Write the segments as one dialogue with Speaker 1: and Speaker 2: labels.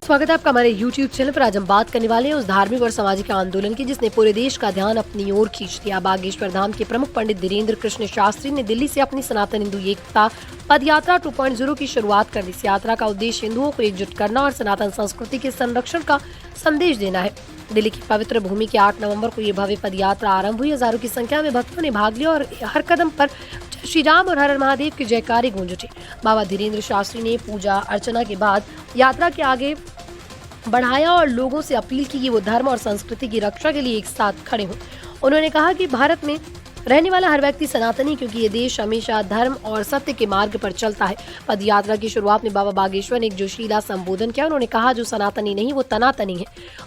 Speaker 1: स्वागत है आपका हमारे YouTube चैनल पर। आज हम बात करने वाले हैं उस धार्मिक और सामाजिक आंदोलन की जिसने पूरे देश का ध्यान अपनी ओर खींच दिया। बागेश्वर धाम के प्रमुख पंडित धीरेन्द्र कृष्ण शास्त्री ने दिल्ली से अपनी सनातन हिंदू एकता पद यात्रा 2.0 की शुरुआत कर दी। इस यात्रा का उद्देश्य हिंदुओं को एकजुट करना और सनातन संस्कृति के संरक्षण का संदेश देना है। दिल्ली की पवित्र भूमि के 8 नवंबर को ये भव्य पद यात्रा आरंभ हुई। हजारों की संख्या में भक्तों ने भाग लिया और हर कदम पर श्री राम और हर हर महादेव की जयकारे गूंज उठी। बाबा धीरेन्द्र शास्त्री ने पूजा अर्चना के बाद यात्रा के आगे बढ़ाया और लोगों से अपील की कि वो धर्म और संस्कृति की रक्षा के लिए एक साथ खड़े हों। उन्होंने कहा कि भारत में रहने वाला हर व्यक्ति सनातनी, क्योंकि ये देश हमेशा धर्म और सत्य के मार्ग पर चलता है। पद यात्रा की शुरुआत में बाबा बागेश्वर ने एक जोशीला संबोधन किया। उन्होंने कहा, जो सनातनी नहीं वो तनातनी है।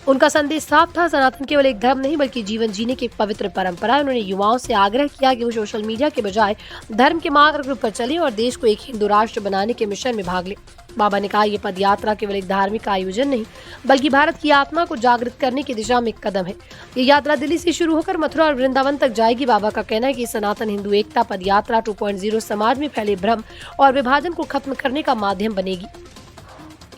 Speaker 1: उनका संदेश साफ था, सनातन केवल एक धर्म नहीं बल्कि जीवन जीने की एक पवित्र परंपरा है। उन्होंने युवाओं से आग्रह किया कि वो सोशल मीडिया के बजाय धर्म के मार्ग पर चलें और देश को एक हिंदू राष्ट्र बनाने के मिशन में भाग लें। बाबा ने कहा, ये पद यात्रा केवल एक धार्मिक आयोजन नहीं बल्कि भारत की आत्मा को जागृत करने की दिशा में एक कदम है। ये यात्रा दिल्ली से शुरू होकर मथुरा और वृंदावन तक जाएगी। बाबा का कहना है कि सनातन हिंदू एकता पद यात्रा 2.0 समाज में फैले भ्रम और विभाजन को खत्म करने का माध्यम बनेगी।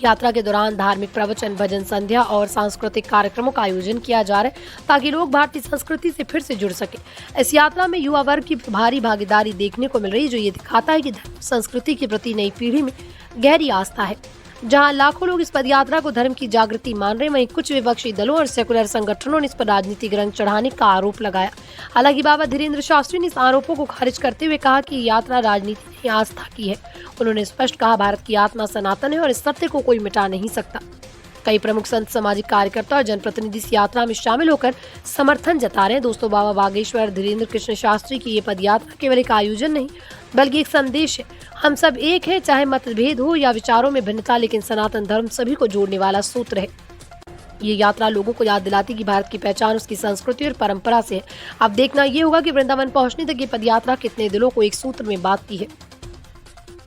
Speaker 1: यात्रा के दौरान धार्मिक प्रवचन, भजन संध्या और सांस्कृतिक कार्यक्रमों का आयोजन किया जा रहा है ताकि लोग भारतीय संस्कृति से फिर से जुड़ सके। इस यात्रा में युवा वर्ग की भारी भागीदारी देखने को मिल रही है, जो ये दिखाता है कि धर्म संस्कृति के प्रति नई पीढ़ी में गहरी आस्था है। जहां लाखों लोग इस पदयात्रा को धर्म की जागृति मान रहे हैं, वहीं कुछ विपक्षी दलों और सेकुलर संगठनों ने इस पर राजनीतिक रंग चढ़ाने का आरोप लगाया। हालांकि बाबा धीरेन्द्र शास्त्री ने इस आरोपों को खारिज करते हुए कहा कि यात्रा राजनीति नहीं, आस्था की है। उन्होंने स्पष्ट कहा, भारत की आत्मा सनातन है और इस सत्य को कोई मिटा नहीं सकता। कई प्रमुख संत, सामाजिक कार्यकर्ता और जनप्रतिनिधि इस यात्रा में शामिल होकर समर्थन जता रहे हैं। दोस्तों, बाबा बागेश्वर धीरेन्द्र कृष्ण शास्त्री की ये पद यात्रा केवल एक आयोजन नहीं बल्कि एक संदेश है। हम सब एक है, चाहे मतभेद हो या विचारों में भिन्नता, लेकिन सनातन धर्म सभी को जोड़ने वाला सूत्र है। ये यात्रा लोगों को याद दिलाती कि भारत की पहचान उसकी संस्कृति और परंपरा से है। अब देखना ये होगा कि वृंदावन पहुंचने तक ये पद यात्रा कितने दिलों को एक सूत्र में बांधती है।